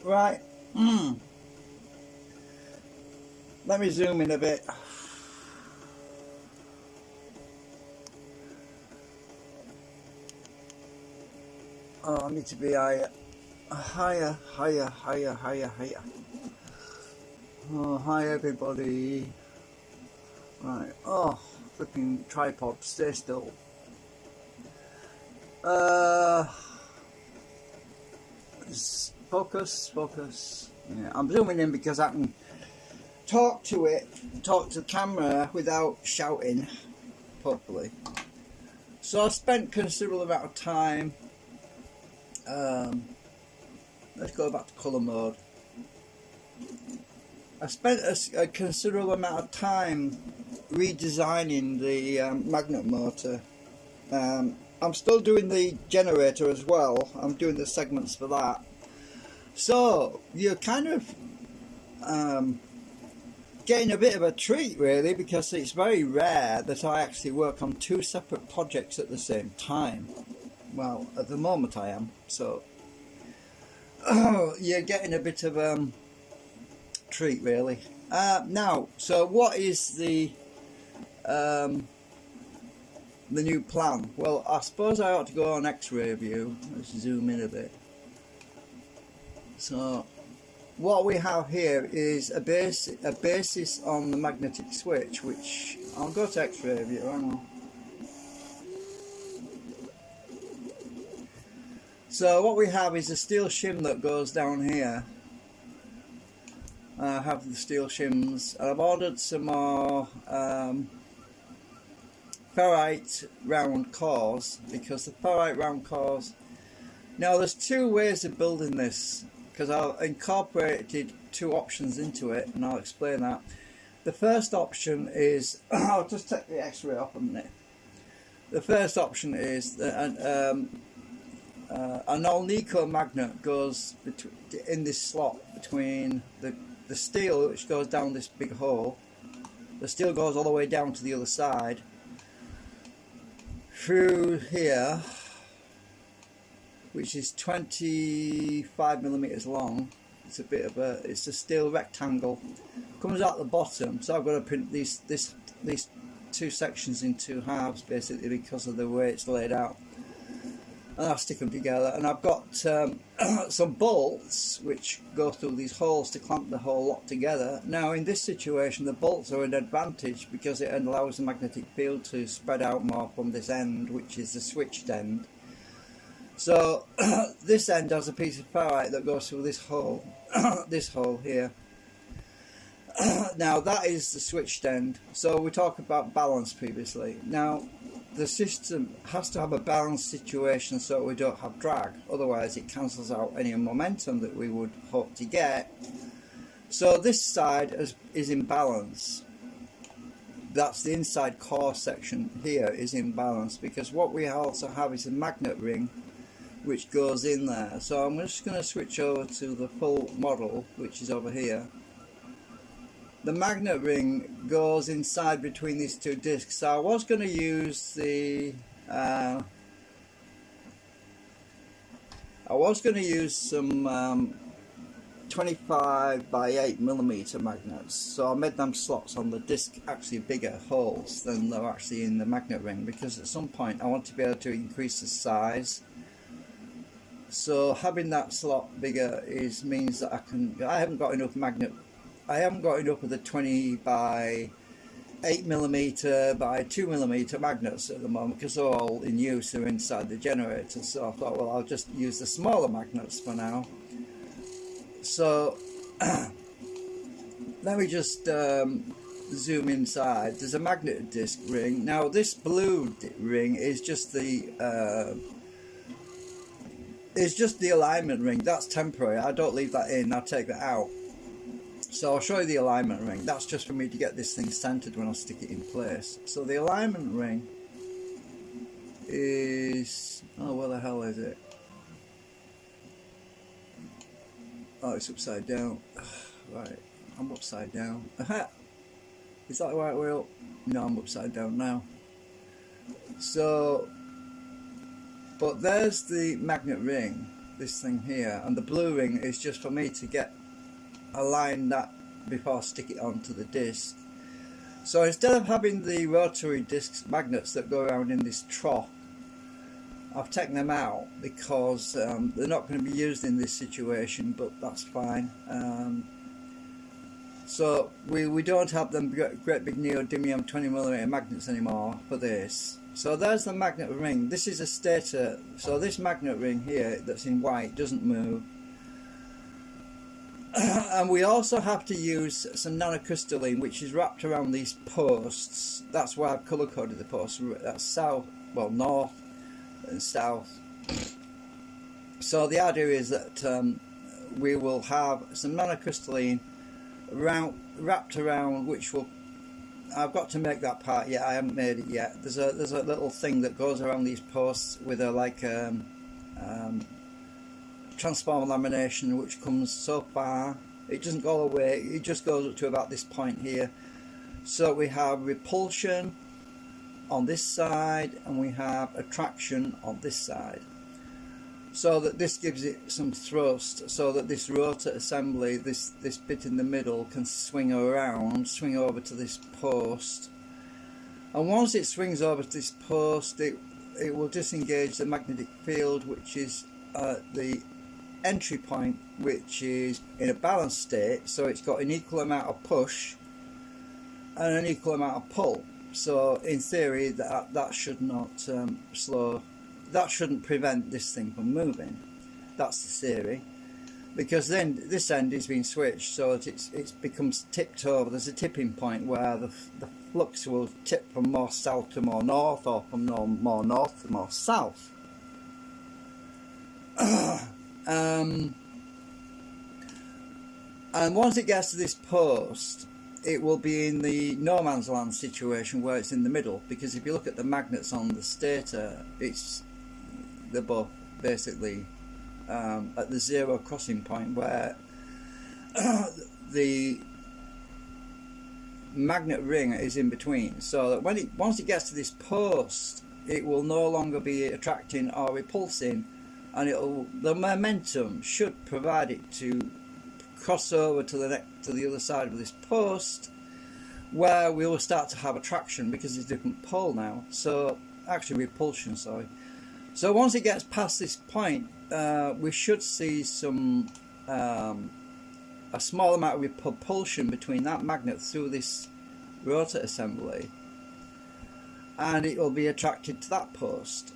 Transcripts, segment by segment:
Right. Let me zoom in a bit. Oh, I need to be higher. Higher. Oh, hi everybody. Right. Oh, flipping tripod. Stay still. Focus. Yeah, I'm zooming in because I can talk to the camera without shouting properly. So I spent considerable amount of time. Let's go back to colour mode. I spent a considerable amount of time redesigning the magnet motor. I'm still doing the generator as well. I'm doing the segments for that. So you're kind of getting a bit of a treat really, because it's very rare that I actually work on two separate projects at the same time. Well, at the moment I am. So you're getting a bit of treat really. Now, so what is the new plan? Well, I suppose I ought to go on X-ray view. Let's zoom in a bit. So what we have here is a basis on the magnetic switch, which I'll go to X-ray view. Hang on. So what we have is a steel shim that goes down here. I have the steel shims. I've ordered some more ferrite round cores, because the ferrite round cores. Now there's two ways of building this, because I've incorporated two options into it, and I'll explain that. The first option is I'll just take the X-ray off a minute. The first option is that an Alnico magnet goes in this slot between the steel, which goes down this big hole. The steel goes all the way down to the other side through here, which is 25mm long. It's a steel rectangle, comes out the bottom. So I've got to print these two sections in two halves basically, because of the way it's laid out, and I'll stick them together. And I've got some bolts which go through these holes to clamp the whole lot together. Now in this situation the bolts are an advantage because it allows the magnetic field to spread out more from this end, which is the switched end. So this end has a piece of ferrite that goes through this hole, this hole here. Now that is the switched end. So we talked about balance previously. Now the system has to have a balanced situation so we don't have drag, otherwise it cancels out any momentum that we would hope to get. So this side is in balance. That's the inside core section here is in balance, because what we also have is a magnet ring which goes in there. So I'm just going to switch over to the full model, which is over here. The magnet ring goes inside between these two discs. So I was going to use the some 25 by 8mm magnets. So I made them slots on the disc, actually bigger holes than they're actually in the magnet ring, because at some point I want to be able to increase the size. So having that slot bigger means that I haven't got enough of the 20 by 8mm by 2mm magnets at the moment, because they're all in use, they're inside the generator. So I thought, well, I'll just use the smaller magnets for now. So let me just zoom inside. There's a magnet disc ring. Now this blue ring is just the alignment ring. That's temporary. I don't leave that in, I'll take that out. So I'll show you the alignment ring. That's just for me to get this thing centered when I stick it in place. So the alignment ring is, oh, where the hell is it? Oh, it's upside down. Right, I'm upside down. Aha! Is that the right wheel? No, I'm upside down now. So, but there's the magnet ring. this thing here, and the blue ring is just for me to get align that before I stick it onto the disc. So instead of having the rotary disc magnets that go around in this trough, I've taken them out because they're not going to be used in this situation, but that's fine. So we don't have them great big neodymium 20mm magnets anymore for this. So there's the magnet ring. This is a stator, so this magnet ring here that's in white doesn't move. And we also have to use some nanocrystalline, which is wrapped around these posts. That's why I've colour coded the posts. That's south, well, north and south. So the idea is that we will have some nanocrystalline wrapped around, which will, I've got to make that part yet. I haven't made it yet. There's a little thing that goes around these posts with a transformer lamination, which comes so far. It doesn't go away, it just goes up to about this point here. So we have repulsion on this side and we have attraction on this side, so that this gives it some thrust, so that this rotor assembly, this bit in the middle, can swing around, swing over to this post. And once it swings over to this post, it will disengage the magnetic field, which is the entry point, which is in a balanced state, so it's got an equal amount of push and an equal amount of pull. So in theory that should not that shouldn't prevent this thing from moving. That's the theory, because then this end is being switched, so that it becomes tipped over. There's a tipping point where the flux will tip from more south to more north, or from more north to more south. And once it gets to this post, it will be in the no man's land situation where it's in the middle, because if you look at the magnets on the stator, they're both basically at the zero crossing point, where the magnet ring is in between, so that once it gets to this post, it will no longer be attracting or repulsing, and the momentum should provide it to cross over to the other side of this post, where we will start to have attraction, because it's a different pole now. So actually repulsion, sorry. So once it gets past this point, we should see some a small amount of propulsion between that magnet through this rotor assembly, and it will be attracted to that post.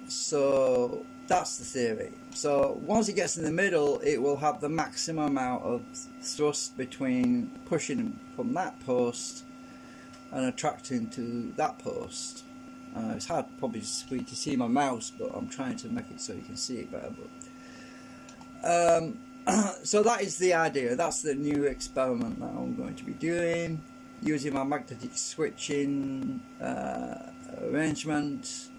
So that's the theory. So once it gets in the middle, it will have the maximum amount of thrust between pushing from that post and attracting to that post. It's hard probably for you to see my mouse, but I'm trying to make it so you can see it better. But so that is the idea. That's the new experiment that I'm going to be doing, using my magnetic switching arrangement.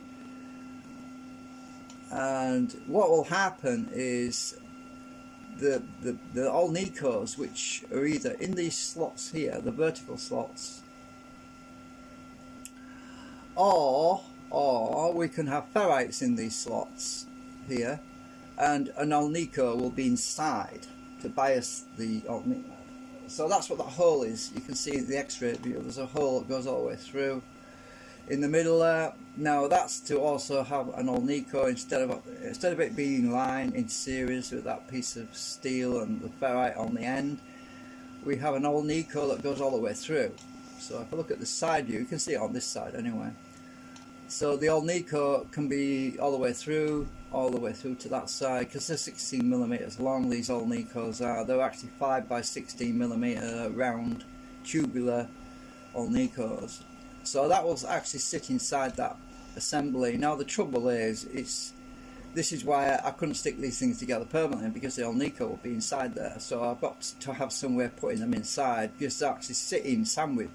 And what will happen is the Alnicos, which are either in these slots here, the vertical slots, or we can have ferrites in these slots here, and an Alnico will be inside to bias the Alnico. So that's what that hole is. You can see the X-ray view, there's a hole that goes all the way through in the middle there. Now that's to also have an Alnico, instead of it being in line in series with that piece of steel and the ferrite on the end, we have an Alnico that goes all the way through. So if I look at the side view, you can see it on this side anyway. So the Alnico can be all the way through to that side, because they're 16mm long. These Alnicos are. They're actually 5 by 16mm round tubular Alnicos. So that will actually sit inside that assembly. Now the trouble is, this is why I couldn't stick these things together permanently, because the Alnico will be inside there. So I've got to have some way of putting them inside, because they're actually sitting sandwiched.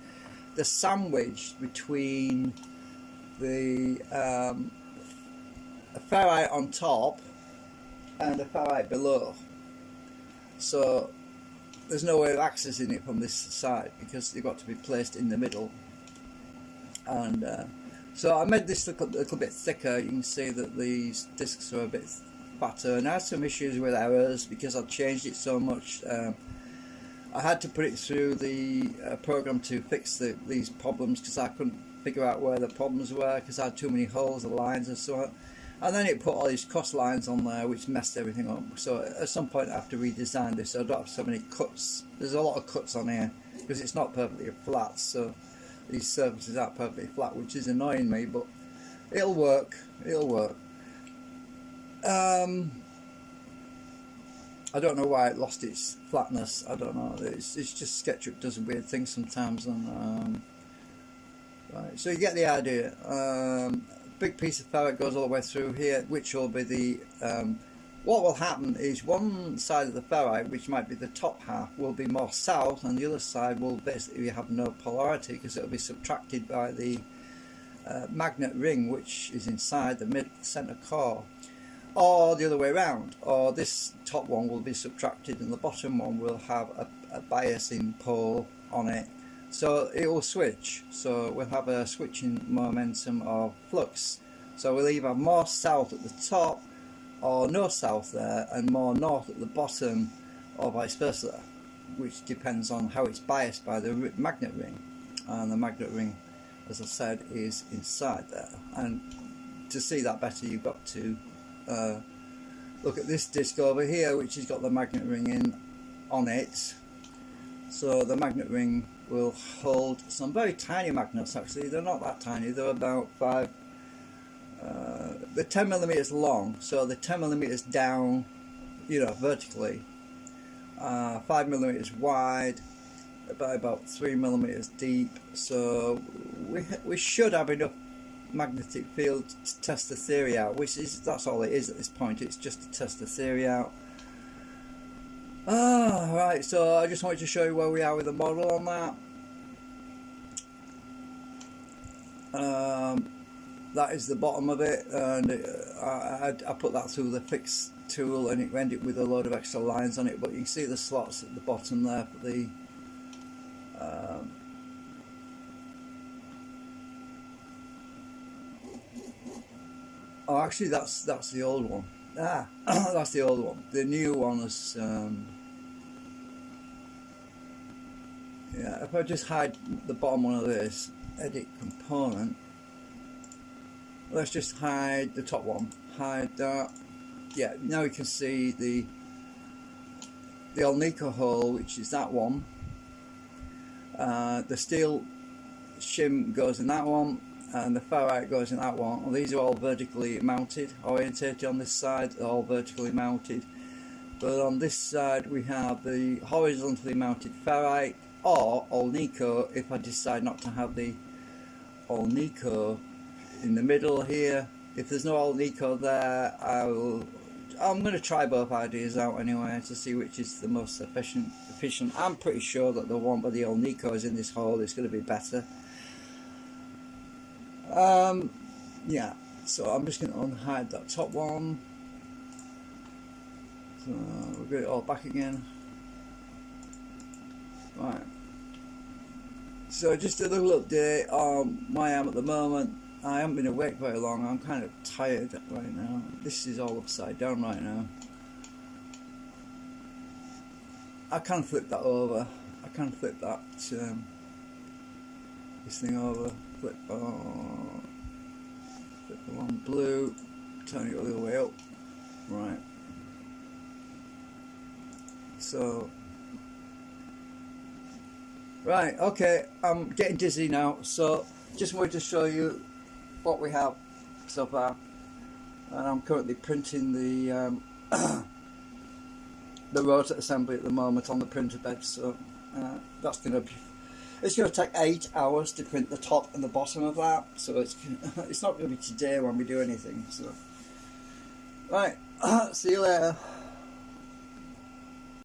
They're sandwiched between the a ferrite on top and a ferrite below. So there's no way of accessing it from this side, because they've got to be placed in the middle. And so I made this look a little bit thicker. You can see that these discs are a bit pattern. I had some issues with errors because I'd changed it so much. I had to put it through the program to fix these problems because I couldn't figure out where the problems were because I had too many holes and lines and so on. And then it put all these cross lines on there which messed everything up. So at some point I have to redesign this so I don't have so many cuts. There's a lot of cuts on here because it's not perfectly flat, so these surfaces aren't perfectly flat, which is annoying me, but it'll work. It'll work. I don't know why it lost its flatness. I don't know. It's just SketchUp does weird things sometimes. And right, so you get the idea. Big piece of ferrite goes all the way through here, which will be the. What will happen is one side of the ferrite, which might be the top half, will be more south, and the other side will basically have no polarity because it will be subtracted by the magnet ring, which is inside the center core. Or the other way around, or this top one will be subtracted and the bottom one will have a biasing pole on it, so it will switch. So we'll have a switching momentum of flux, so we'll either have more south at the top or no south there and more north at the bottom, or vice versa, which depends on how it's biased by the magnet ring. And the magnet ring, as I said, is inside there, and to see that better you've got to look at this disc over here, which has got the magnet ring on it. So the magnet ring will hold some very tiny magnets. Actually, they're not that tiny, they're about they're 10 millimeters long, so they're 10 millimeters down, vertically, 5 millimeters wide, about 3 millimeters deep. So we should have enough magnetic field to test the theory out, that's all it is at this point. It's just to test the theory out. Right, so I just wanted to show you where we are with the model on that. That is the bottom of it, and I put that through the fix tool, and it ended with a load of extra lines on it, but you can see the slots at the bottom there for the oh, actually that's the old one. That's the old one. The new one is yeah, if I just hide the bottom one of this, edit component, let's just hide the top one, hide that. Yeah, now you can see the Alnico hole, which is that one. The steel shim goes in that one, and the ferrite goes in that one. And these are all vertically mounted, orientated on this side, they're all vertically mounted. But on this side we have the horizontally mounted ferrite, or Alnico if I decide not to have the Alnico in the middle here. If there's no Alnico there, I'm going to try both ideas out anyway to see which is the most efficient. I'm pretty sure that the one where the Alnico is in this hole is going to be better. Yeah, so I'm just going to unhide that top one. So we'll get it all back again. Right. So just a little update on where I am at the moment. I haven't been awake very long. I'm kind of tired right now. This is all upside down right now. I can flip that over. I can flip that this thing over. Flip the one blue. Turn it all the way up. Right. So. Right. Okay. I'm getting dizzy now. So just wanted to show you what we have so far, and I'm currently printing the rotor assembly at the moment on the printer bed. So that's going to be, it's going to take 8 hours to print the top and the bottom of that, so it's not going to be today when we do anything. So right, see you later.